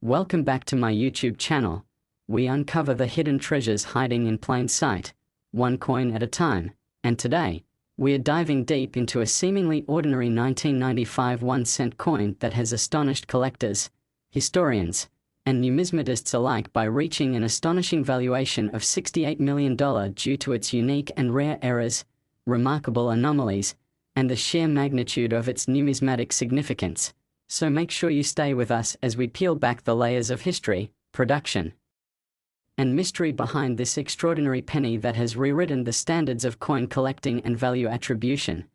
Welcome back to my YouTube channel. We uncover the hidden treasures hiding in plain sight, one coin at a time, and today, we are diving deep into a seemingly ordinary 1995 1-cent coin that has astonished collectors, historians, and numismatists alike by reaching an astonishing valuation of $68 million due to its unique and rare errors, remarkable anomalies, and the sheer magnitude of its numismatic significance. So make sure you stay with us as we peel back the layers of history, production, and mystery behind this extraordinary penny that has rewritten the standards of coin collecting and value attribution.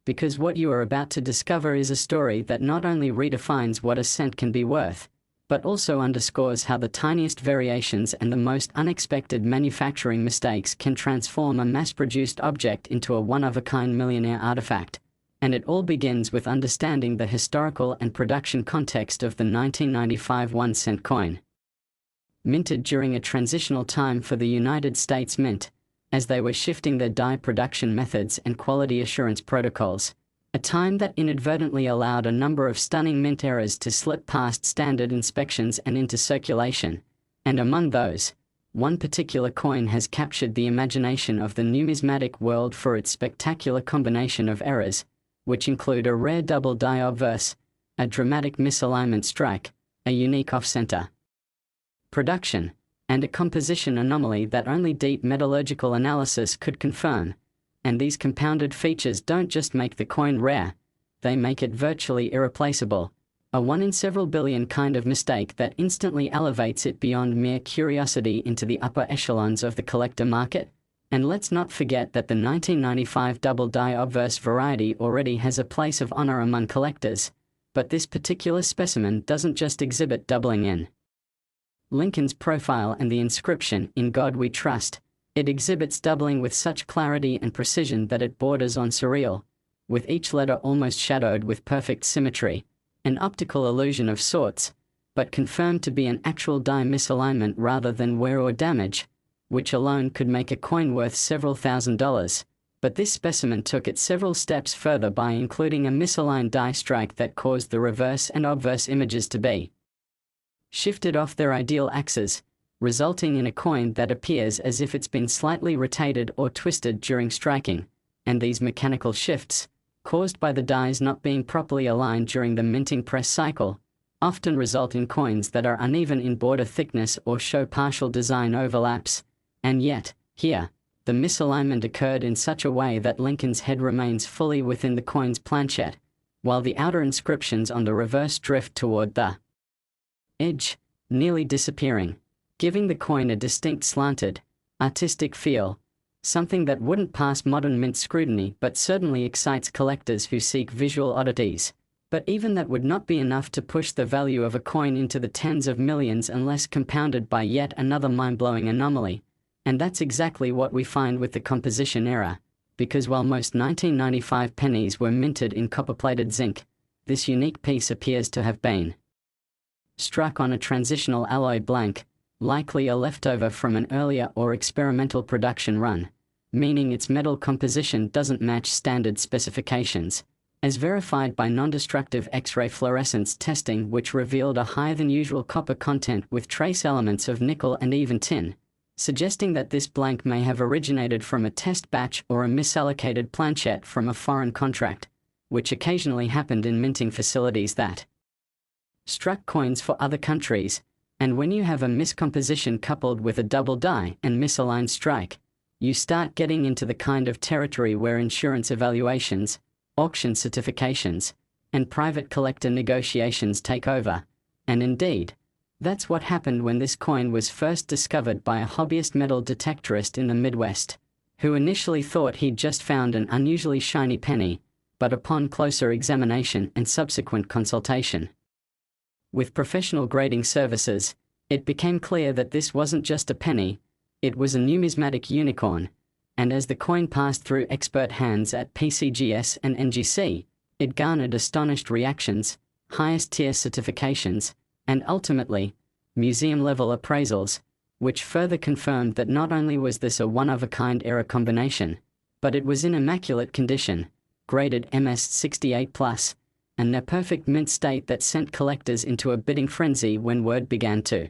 Because what you are about to discover is a story that not only redefines what a cent can be worth, but also underscores how the tiniest variations and the most unexpected manufacturing mistakes can transform a mass-produced object into a one-of-a-kind millionaire artifact. And it all begins with understanding the historical and production context of the 1995 1-cent coin. Minted during a transitional time for the United States Mint, as they were shifting their die production methods and quality assurance protocols, a time that inadvertently allowed a number of stunning mint errors to slip past standard inspections and into circulation. And among those, one particular coin has captured the imagination of the numismatic world for its spectacular combination of errors, which include a rare double die obverse, a dramatic misalignment strike, a unique off-center production, and a composition anomaly that only deep metallurgical analysis could confirm. And these compounded features don't just make the coin rare, they make it virtually irreplaceable, a one in several billion kind of mistake that instantly elevates it beyond mere curiosity into the upper echelons of the collector market. And let's not forget that the 1995 double die obverse variety already has a place of honor among collectors, but this particular specimen doesn't just exhibit doubling in Lincoln's profile and the inscription, "In God We Trust." It exhibits doubling with such clarity and precision that it borders on surreal, with each letter almost shadowed with perfect symmetry, an optical illusion of sorts, but confirmed to be an actual die misalignment rather than wear or damage, which alone could make a coin worth several $1,000s. But this specimen took it several steps further by including a misaligned die strike that caused the reverse and obverse images to be shifted off their ideal axes, resulting in a coin that appears as if it's been slightly rotated or twisted during striking. And these mechanical shifts, caused by the dies not being properly aligned during the minting press cycle, often result in coins that are uneven in border thickness or show partial design overlaps. And yet, here, the misalignment occurred in such a way that Lincoln's head remains fully within the coin's planchet, while the outer inscriptions on the reverse drift toward the edge, nearly disappearing, giving the coin a distinct slanted, artistic feel, something that wouldn't pass modern mint scrutiny but certainly excites collectors who seek visual oddities. But even that would not be enough to push the value of a coin into the tens of millions unless compounded by yet another mind-blowing anomaly. And that's exactly what we find with the composition error, because while most 1995 pennies were minted in copper-plated zinc, this unique piece appears to have been struck on a transitional alloy blank, likely a leftover from an earlier or experimental production run, meaning its metal composition doesn't match standard specifications, as verified by non-destructive X-ray fluorescence testing, which revealed a higher than usual copper content with trace elements of nickel and even tin, suggesting that this blank may have originated from a test batch or a misallocated planchet from a foreign contract, which occasionally happened in minting facilities that struck coins for other countries. And when you have a miscomposition coupled with a double die and misaligned strike, you start getting into the kind of territory where insurance evaluations, auction certifications, and private collector negotiations take over. And indeed, that's what happened when this coin was first discovered by a hobbyist metal detectorist in the Midwest, who initially thought he'd just found an unusually shiny penny, but upon closer examination and subsequent consultation with professional grading services, it became clear that this wasn't just a penny, it was a numismatic unicorn. And as the coin passed through expert hands at PCGS and NGC, it garnered astonished reactions, highest-tier certifications, and ultimately, museum-level appraisals, which further confirmed that not only was this a one-of-a-kind error combination, but it was in immaculate condition, graded MS 68+, a near-perfect mint state that sent collectors into a bidding frenzy when word began to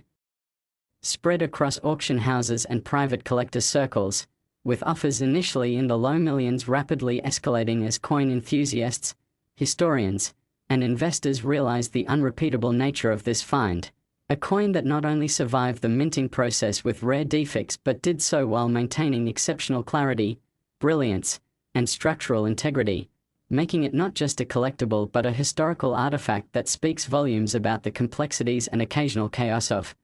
spread across auction houses and private collector circles, with offers initially in the low millions rapidly escalating as coin enthusiasts, historians, and investors realized the unrepeatable nature of this find. A coin that not only survived the minting process with rare defects but did so while maintaining exceptional clarity, brilliance, and structural integrity, making it not just a collectible but a historical artifact that speaks volumes about the complexities and occasional chaos of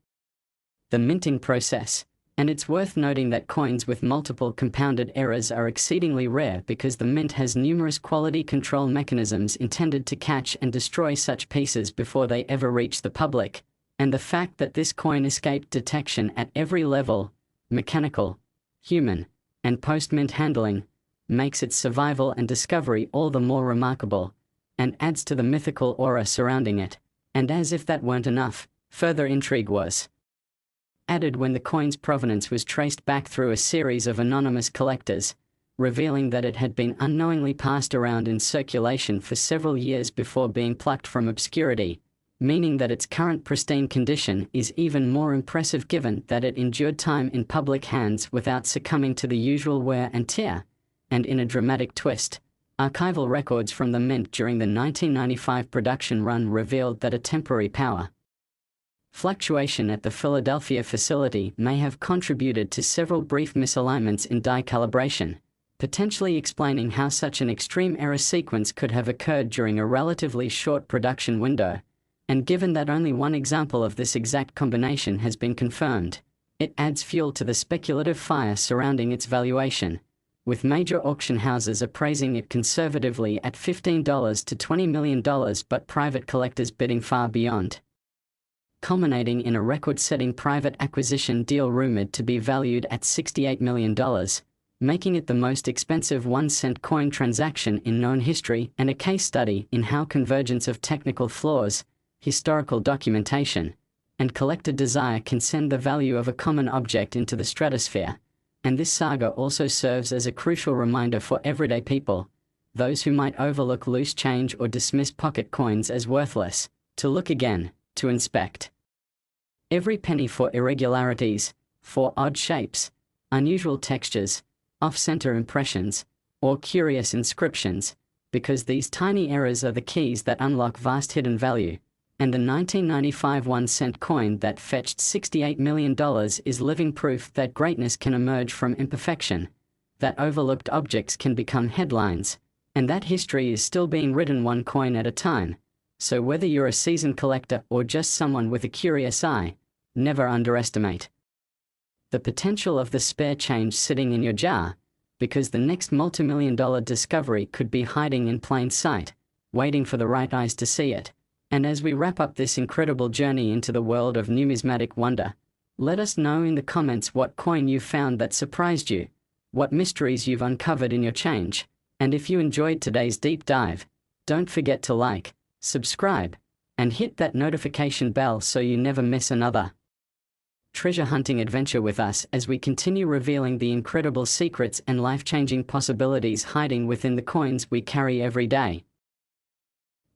the minting process. And it's worth noting that coins with multiple compounded errors are exceedingly rare because the mint has numerous quality control mechanisms intended to catch and destroy such pieces before they ever reach the public. And the fact that this coin escaped detection at every level, mechanical, human, and post-mint handling, makes its survival and discovery all the more remarkable, and adds to the mythical aura surrounding it. And as if that weren't enough, further intrigue was added when the coin's provenance was traced back through a series of anonymous collectors, revealing that it had been unknowingly passed around in circulation for several years before being plucked from obscurity, meaning that its current pristine condition is even more impressive given that it endured time in public hands without succumbing to the usual wear and tear. And in a dramatic twist, archival records from the mint during the 1995 production run revealed that a temporary power fluctuation at the Philadelphia facility may have contributed to several brief misalignments in die calibration, potentially explaining how such an extreme error sequence could have occurred during a relatively short production window. And given that only one example of this exact combination has been confirmed, it adds fuel to the speculative fire surrounding its valuation, with major auction houses appraising it conservatively at $15 to $20 million but private collectors bidding far beyond, culminating in a record-setting private acquisition deal rumored to be valued at $68 million, making it the most expensive 1-cent coin transaction in known history and a case study in how convergence of technical flaws, historical documentation, and collector desire can send the value of a common object into the stratosphere. And this saga also serves as a crucial reminder for everyday people, those who might overlook loose change or dismiss pocket coins as worthless, to look again, to inspect every penny for irregularities, for odd shapes, unusual textures, off-center impressions, or curious inscriptions, because these tiny errors are the keys that unlock vast hidden value. And the 1995 1-cent coin that fetched $68 million is living proof that greatness can emerge from imperfection, that overlooked objects can become headlines, and that history is still being written one coin at a time. So whether you're a seasoned collector or just someone with a curious eye, never underestimate the potential of the spare change sitting in your jar, because the next multi-million-dollar discovery could be hiding in plain sight, waiting for the right eyes to see it. And as we wrap up this incredible journey into the world of numismatic wonder, let us know in the comments what coin you found that surprised you, what mysteries you've uncovered in your change, and if you enjoyed today's deep dive, don't forget to like, subscribe, and hit that notification bell so you never miss another treasure hunting adventure with us as we continue revealing the incredible secrets and life-changing possibilities hiding within the coins we carry every day.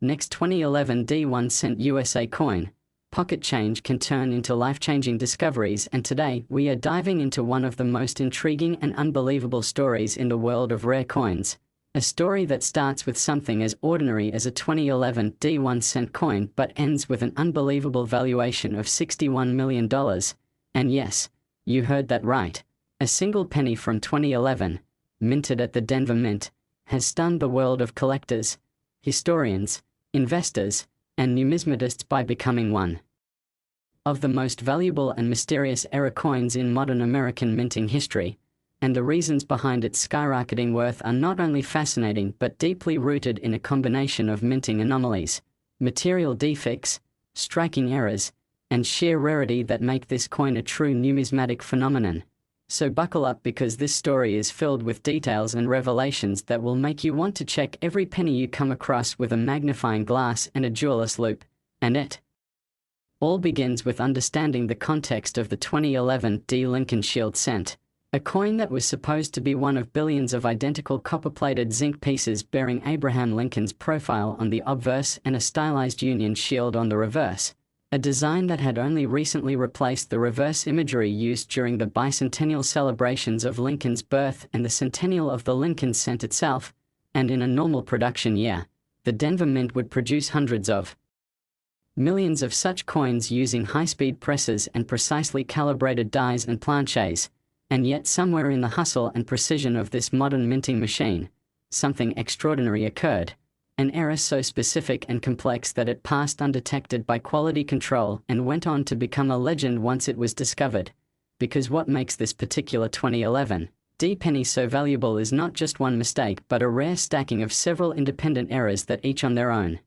Next, 2011 D1-cent USA coin, pocket change can turn into life-changing discoveries, and today we are diving into one of the most intriguing and unbelievable stories in the world of rare coins. A story that starts with something as ordinary as a 2011 D1-cent coin but ends with an unbelievable valuation of $61 million. And yes, you heard that right. A single penny from 2011, minted at the Denver Mint, has stunned the world of collectors, historians, investors, and numismatists by becoming one of the most valuable and mysterious era coins in modern American minting history. And the reasons behind its skyrocketing worth are not only fascinating but deeply rooted in a combination of minting anomalies, material defects, striking errors, and sheer rarity that make this coin a true numismatic phenomenon. So buckle up, because this story is filled with details and revelations that will make you want to check every penny you come across with a magnifying glass and a jeweler's loupe. And it all begins with understanding the context of the 2011 D. Lincoln Shield cent, A coin that was supposed to be one of billions of identical copper-plated zinc pieces bearing Abraham Lincoln's profile on the obverse and a stylized Union shield on the reverse. A design that had only recently replaced the reverse imagery used during the bicentennial celebrations of Lincoln's birth and the centennial of the Lincoln cent itself, and in a normal production year, the Denver Mint would produce hundreds of millions of such coins using high-speed presses and precisely calibrated dies and planches. And yet somewhere in the hustle and precision of this modern minting machine, something extraordinary occurred. An error so specific and complex that it passed undetected by quality control and went on to become a legend once it was discovered. Because what makes this particular 2011 D penny so valuable is not just one mistake but a rare stacking of several independent errors that each on their own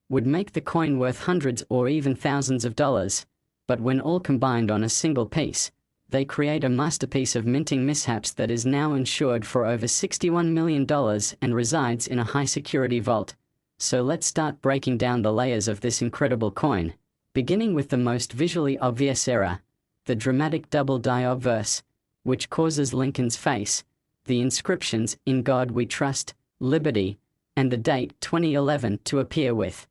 would make the coin worth hundreds or even thousands of dollars. But when all combined on a single piece, they create a masterpiece of minting mishaps that is now insured for over $61 million and resides in a high-security vault. So let's start breaking down the layers of this incredible coin, beginning with the most visually obvious error, the dramatic double die obverse, which causes Lincoln's face, the inscriptions "In God We Trust," "Liberty," and the date 2011 to appear with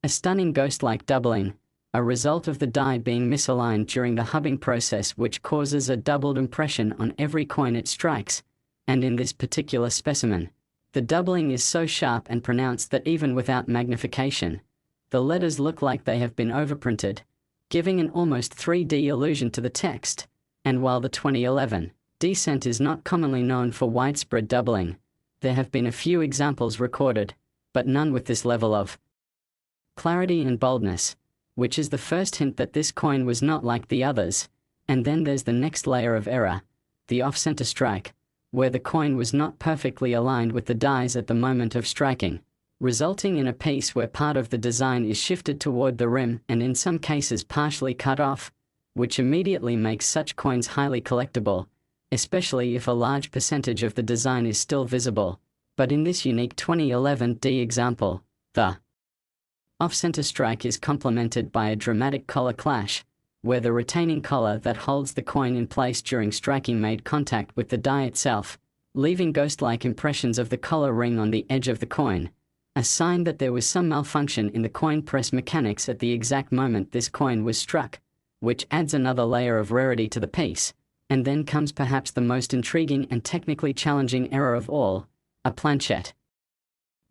a stunning ghost-like doubling, a result of the die being misaligned during the hubbing process, which causes a doubled impression on every coin it strikes. And in this particular specimen, the doubling is so sharp and pronounced that even without magnification, the letters look like they have been overprinted, giving an almost 3D illusion to the text. And while the 2011 D cent is not commonly known for widespread doubling, there have been a few examples recorded, but none with this level of clarity and boldness, which is the first hint that this coin was not like the others. And then there's the next layer of error, the off-center strike, where the coin was not perfectly aligned with the dies at the moment of striking, resulting in a piece where part of the design is shifted toward the rim and in some cases partially cut off, which immediately makes such coins highly collectible, especially if a large percentage of the design is still visible. But in this unique 2011 D example, the off-center strike is complemented by a dramatic collar clash, where the retaining collar that holds the coin in place during striking made contact with the die itself, leaving ghost-like impressions of the collar ring on the edge of the coin, a sign that there was some malfunction in the coin press mechanics at the exact moment this coin was struck, which adds another layer of rarity to the piece. And then comes perhaps the most intriguing and technically challenging error of all, a planchette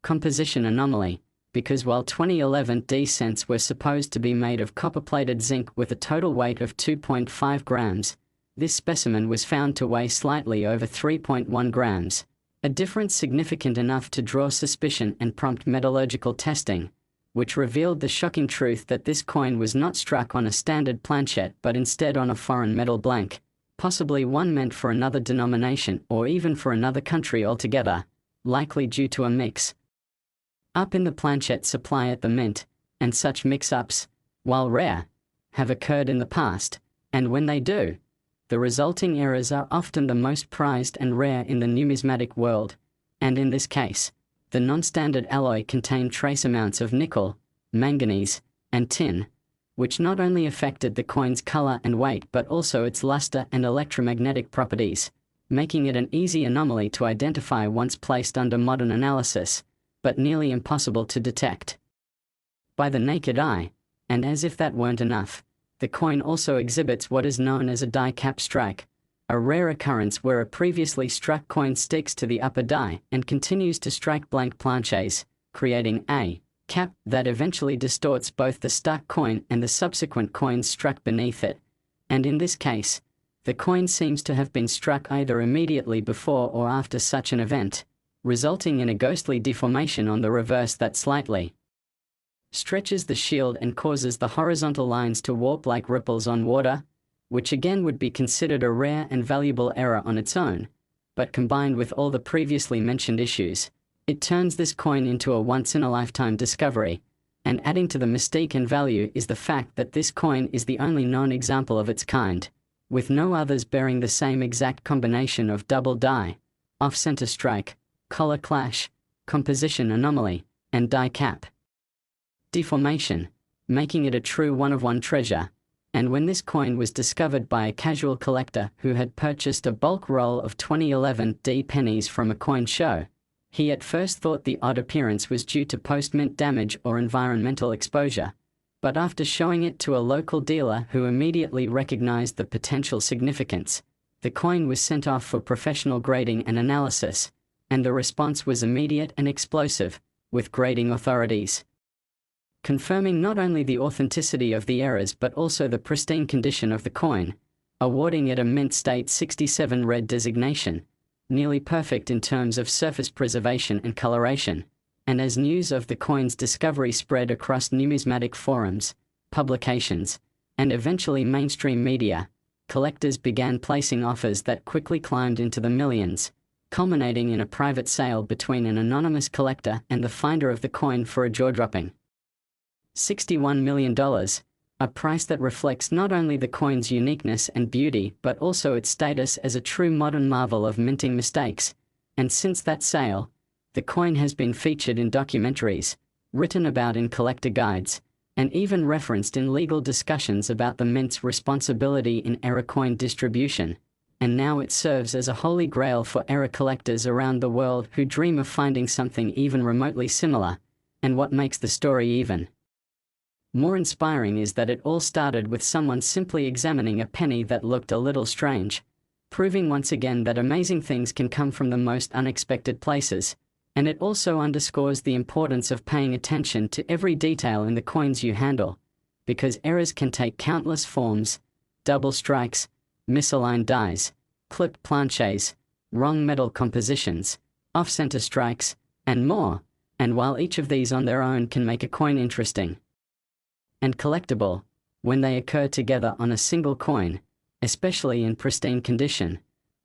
composition anomaly. Because while 2011 D cents were supposed to be made of copper-plated zinc with a total weight of 2.5 grams, this specimen was found to weigh slightly over 3.1 grams, a difference significant enough to draw suspicion and prompt metallurgical testing, which revealed the shocking truth that this coin was not struck on a standard planchette but instead on a foreign metal blank, possibly one meant for another denomination or even for another country altogether, likely due to a mix up in the planchette supply at the mint. And such mix-ups, while rare, have occurred in the past, and when they do, the resulting errors are often the most prized and rare in the numismatic world. And in this case, the non-standard alloy contained trace amounts of nickel, manganese, and tin, which not only affected the coin's color and weight but also its luster and electromagnetic properties, making it an easy anomaly to identify once placed under modern analysis, but nearly impossible to detect by the naked eye. And as if that weren't enough, the coin also exhibits what is known as a die cap strike, a rare occurrence where a previously struck coin sticks to the upper die and continues to strike blank planches, creating a cap that eventually distorts both the stuck coin and the subsequent coins struck beneath it. And in this case, the coin seems to have been struck either immediately before or after such an event, resulting in a ghostly deformation on the reverse that slightly stretches the shield and causes the horizontal lines to warp like ripples on water, which again would be considered a rare and valuable error on its own, but combined with all the previously mentioned issues, it turns this coin into a once-in-a-lifetime discovery. And adding to the mystique and value is the fact that this coin is the only known example of its kind, with no others bearing the same exact combination of double die, off-center strike, color clash, composition anomaly, and die cap deformation, making it a true one-of-one treasure. And when this coin was discovered by a casual collector who had purchased a bulk roll of 2011 pennies from a coin show, he at first thought the odd appearance was due to post-mint damage or environmental exposure. But after showing it to a local dealer who immediately recognized the potential significance, the coin was sent off for professional grading and analysis, and the response was immediate and explosive, with grading authorities confirming not only the authenticity of the errors but also the pristine condition of the coin, awarding it a mint state 67 red designation, nearly perfect in terms of surface preservation and coloration. And as news of the coin's discovery spread across numismatic forums, publications, and eventually mainstream media, collectors began placing offers that quickly climbed into the millions, culminating in a private sale between an anonymous collector and the finder of the coin for a jaw-dropping $61 million, a price that reflects not only the coin's uniqueness and beauty but also its status as a true modern marvel of minting mistakes. And since that sale, the coin has been featured in documentaries, written about in collector guides, and even referenced in legal discussions about the mint's responsibility in error coin distribution. And now it serves as a holy grail for error collectors around the world who dream of finding something even remotely similar. And what makes the story even more inspiring is that it all started with someone simply examining a penny that looked a little strange, proving once again that amazing things can come from the most unexpected places. And it also underscores the importance of paying attention to every detail in the coins you handle, because errors can take countless forms: double strikes, misaligned dies, clipped planches, wrong metal compositions, off-center strikes, and more. And while each of these on their own can make a coin interesting and collectible, when they occur together on a single coin, especially in pristine condition,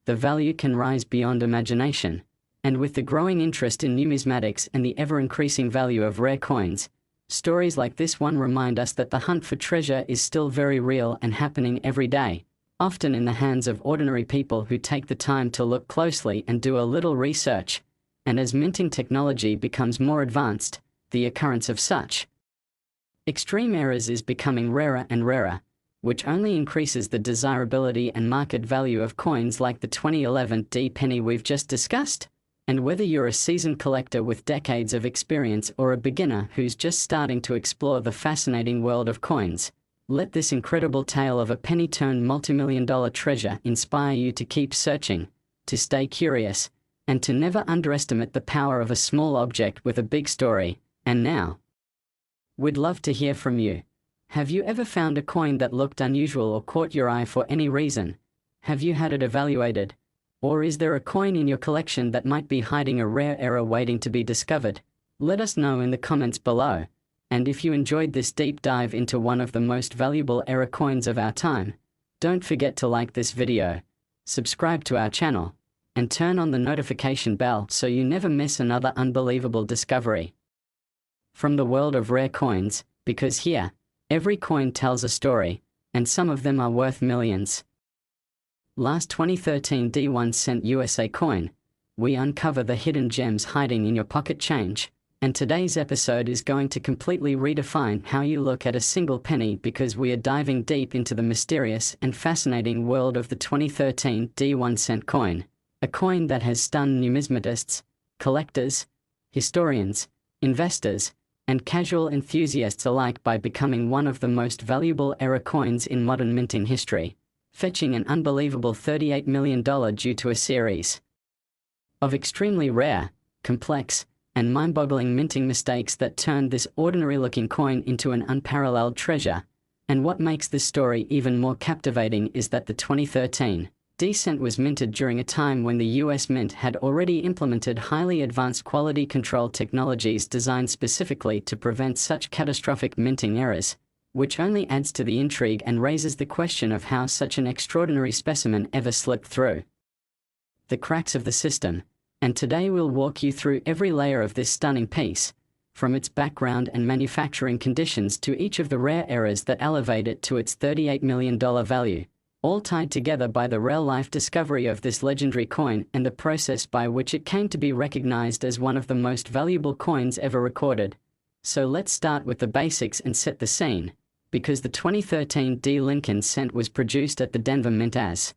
the value can rise beyond imagination. And with the growing interest in numismatics and the ever-increasing value of rare coins, stories like this one remind us that the hunt for treasure is still very real and happening every day, often in the hands of ordinary people who take the time to look closely and do a little research. And as minting technology becomes more advanced, the occurrence of such extreme errors is becoming rarer and rarer, which only increases the desirability and market value of coins like the 2011 penny we've just discussed. And whether you're a seasoned collector with decades of experience or a beginner who's just starting to explore the fascinating world of coins, let this incredible tale of a penny-turned multi-million-dollar treasure inspire you to keep searching, to stay curious, and to never underestimate the power of a small object with a big story. And now, we'd love to hear from you. Have you ever found a coin that looked unusual or caught your eye for any reason? Have you had it evaluated? Or is there a coin in your collection that might be hiding a rare error waiting to be discovered? Let us know in the comments below. And if you enjoyed this deep dive into one of the most valuable error coins of our time, don't forget to like this video, subscribe to our channel, and turn on the notification bell so you never miss another unbelievable discovery from the world of rare coins, because here, every coin tells a story, and some of them are worth millions. Last 2013 1-cent USA coin, we uncover the hidden gems hiding in your pocket change. And today's episode is going to completely redefine how you look at a single penny, because we are diving deep into the mysterious and fascinating world of the 2013 1-cent coin, a coin that has stunned numismatists, collectors, historians, investors, and casual enthusiasts alike by becoming one of the most valuable error coins in modern minting history, fetching an unbelievable $38 million due to a series of extremely rare, complex, and mind-boggling minting mistakes that turned this ordinary-looking coin into an unparalleled treasure. And what makes this story even more captivating is that the 2013 cent was minted during a time when the US Mint had already implemented highly advanced quality control technologies designed specifically to prevent such catastrophic minting errors, which only adds to the intrigue and raises the question of how such an extraordinary specimen ever slipped through the cracks of the system. And today we'll walk you through every layer of this stunning piece, from its background and manufacturing conditions to each of the rare errors that elevate it to its $38 million value, all tied together by the real-life discovery of this legendary coin and the process by which it came to be recognized as one of the most valuable coins ever recorded. So let's start with the basics and set the scene, because the 2013 D. Lincoln cent was produced at the Denver Mint as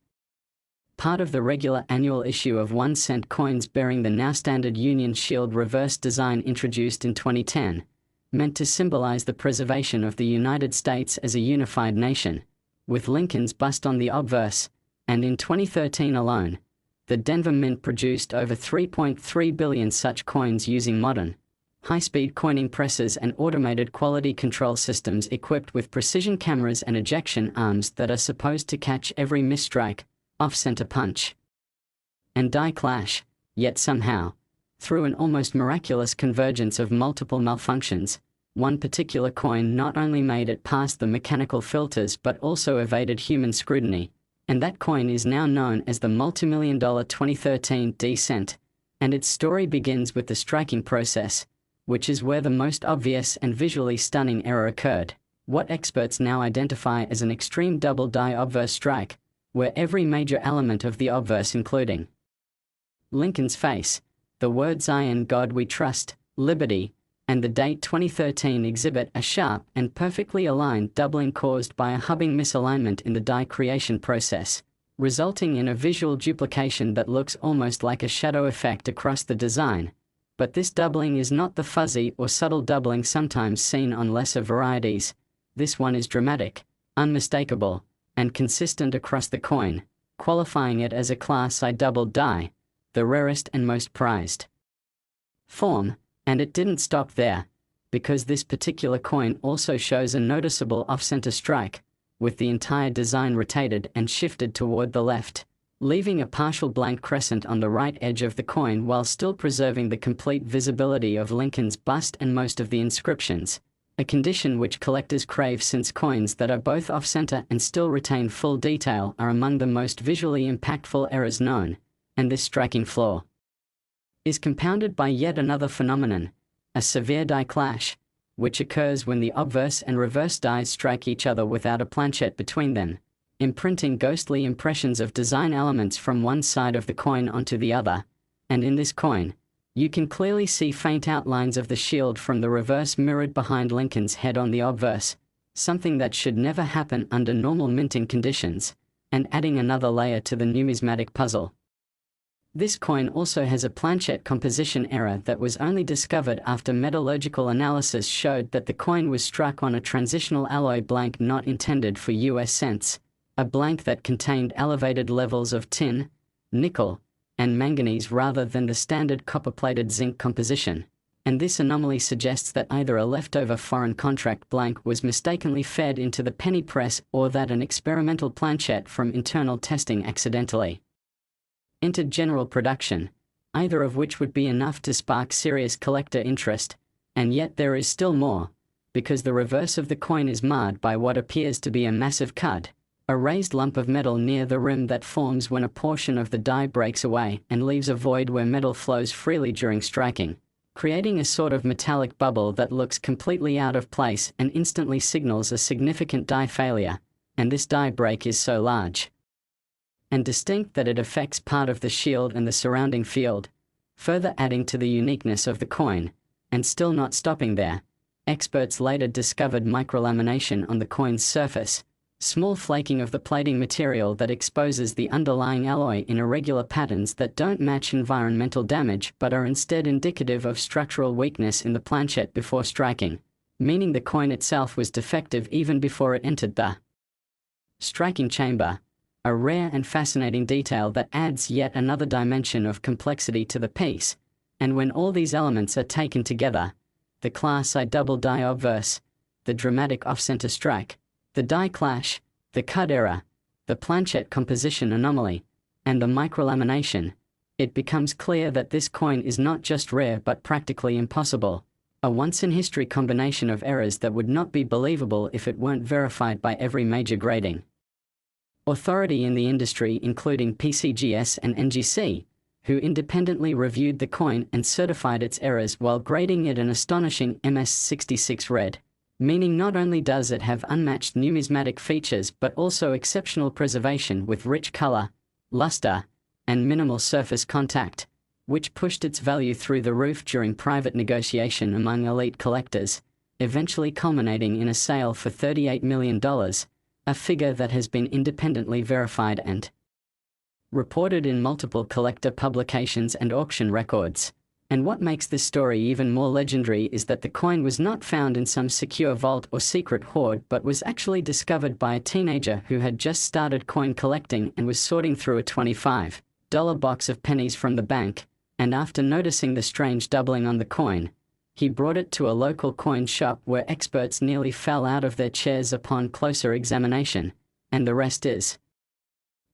part of the regular annual issue of 1-cent coins bearing the now standard Union Shield reverse design introduced in 2010, meant to symbolize the preservation of the United States as a unified nation, with Lincoln's bust on the obverse, and in 2013 alone, the Denver Mint produced over 3.3 billion such coins using modern, high-speed coining presses and automated quality control systems equipped with precision cameras and ejection arms that are supposed to catch every misstrike, off-center punch, and die clash, yet somehow, through an almost miraculous convergence of multiple malfunctions, one particular coin not only made it past the mechanical filters but also evaded human scrutiny, and that coin is now known as the multimillion-dollar 2013 D cent, and its story begins with the striking process, which is where the most obvious and visually stunning error occurred, what experts now identify as an extreme double die obverse strike, where every major element of the obverse including Lincoln's face, the words "I and God we trust," liberty, and the date 2013 exhibit a sharp and perfectly aligned doubling caused by a hubbing misalignment in the die creation process, resulting in a visual duplication that looks almost like a shadow effect across the design. But this doubling is not the fuzzy or subtle doubling sometimes seen on lesser varieties. This one is dramatic, unmistakable, and consistent across the coin, qualifying it as a Class I doubled die, the rarest and most prized form. And it didn't stop there, because this particular coin also shows a noticeable off-center strike, with the entire design rotated and shifted toward the left, leaving a partial blank crescent on the right edge of the coin while still preserving the complete visibility of Lincoln's bust and most of the inscriptions, a condition which collectors crave since coins that are both off-center and still retain full detail are among the most visually impactful errors known, and this striking flaw is compounded by yet another phenomenon, a severe die clash, which occurs when the obverse and reverse dies strike each other without a planchet between them, imprinting ghostly impressions of design elements from one side of the coin onto the other, and in this coin, you can clearly see faint outlines of the shield from the reverse mirrored behind Lincoln's head on the obverse, something that should never happen under normal minting conditions, and adding another layer to the numismatic puzzle. This coin also has a planchet composition error that was only discovered after metallurgical analysis showed that the coin was struck on a transitional alloy blank not intended for US cents, a blank that contained elevated levels of tin, nickel, and manganese rather than the standard copper-plated zinc composition, and this anomaly suggests that either a leftover foreign contract blank was mistakenly fed into the penny press or that an experimental planchet from internal testing accidentally entered general production, either of which would be enough to spark serious collector interest, and yet there is still more, because the reverse of the coin is marred by what appears to be a massive cud, a raised lump of metal near the rim that forms when a portion of the die breaks away and leaves a void where metal flows freely during striking, creating a sort of metallic bubble that looks completely out of place and instantly signals a significant die failure, and this die break is so large and distinct that it affects part of the shield and the surrounding field, further adding to the uniqueness of the coin, and still not stopping there. Experts later discovered microlamination on the coin's surface, small flaking of the plating material that exposes the underlying alloy in irregular patterns that don't match environmental damage but are instead indicative of structural weakness in the planchet before striking, meaning the coin itself was defective even before it entered the striking chamber. A rare and fascinating detail that adds yet another dimension of complexity to the piece, and when all these elements are taken together, the Class I double die obverse, the dramatic off-center strike, the die clash, the cud error, the planchet composition anomaly, and the microlamination, it becomes clear that this coin is not just rare but practically impossible, a once-in-history combination of errors that would not be believable if it weren't verified by every major grading authority in the industry including PCGS and NGC, who independently reviewed the coin and certified its errors while grading it an astonishing MS66 red, meaning not only does it have unmatched numismatic features but also exceptional preservation with rich color, luster, and minimal surface contact, which pushed its value through the roof during private negotiation among elite collectors, eventually culminating in a sale for $38 million, a figure that has been independently verified and reported in multiple collector publications and auction records. And what makes this story even more legendary is that the coin was not found in some secure vault or secret hoard, but was actually discovered by a teenager who had just started coin collecting and was sorting through a $25 box of pennies from the bank, and after noticing the strange doubling on the coin, he brought it to a local coin shop where experts nearly fell out of their chairs upon closer examination, and the rest is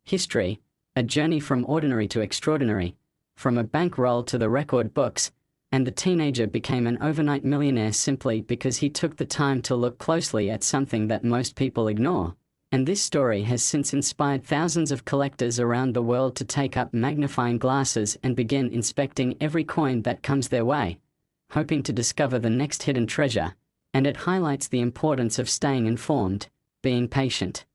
history, a journey from ordinary to extraordinary, from a bankroll to the record books, and the teenager became an overnight millionaire simply because he took the time to look closely at something that most people ignore. And this story has since inspired thousands of collectors around the world to take up magnifying glasses and begin inspecting every coin that comes their way, hoping to discover the next hidden treasure. And it highlights the importance of staying informed, being patient,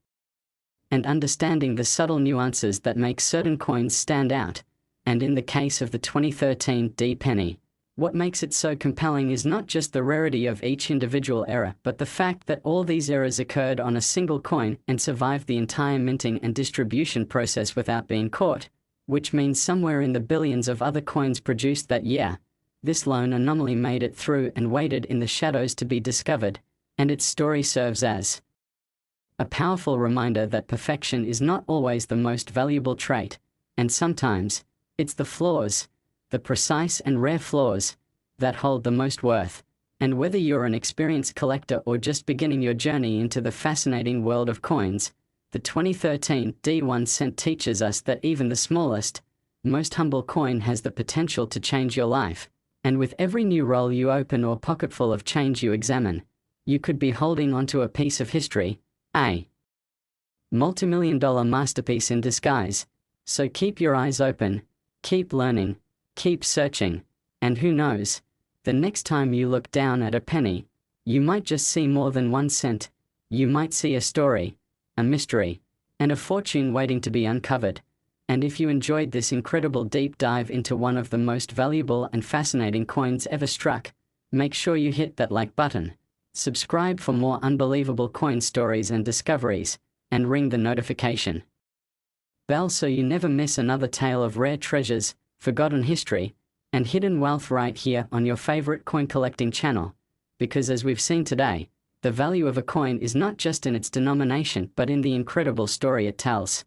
and understanding the subtle nuances that make certain coins stand out. And in the case of the 2013 D penny, what makes it so compelling is not just the rarity of each individual error, but the fact that all these errors occurred on a single coin and survived the entire minting and distribution process without being caught, which means somewhere in the billions of other coins produced that year, this lone anomaly made it through and waited in the shadows to be discovered, and its story serves as a powerful reminder that perfection is not always the most valuable trait, and sometimes it's the flaws, the precise and rare flaws, that hold the most worth. And whether you're an experienced collector or just beginning your journey into the fascinating world of coins, the 2013 D1 cent teaches us that even the smallest, most humble coin has the potential to change your life. And with every new roll you open or pocketful of change you examine, you could be holding onto a piece of history, a multimillion-dollar masterpiece in disguise. So keep your eyes open, keep learning, keep searching, and who knows, the next time you look down at a penny, you might just see more than 1 cent. You might see a story, a mystery, and a fortune waiting to be uncovered. And if you enjoyed this incredible deep dive into one of the most valuable and fascinating coins ever struck, make sure you hit that like button, subscribe for more unbelievable coin stories and discoveries, and ring the notification bell so you never miss another tale of rare treasures, forgotten history, and hidden wealth right here on your favorite coin collecting channel. Because as we've seen today, the value of a coin is not just in its denomination but in the incredible story it tells.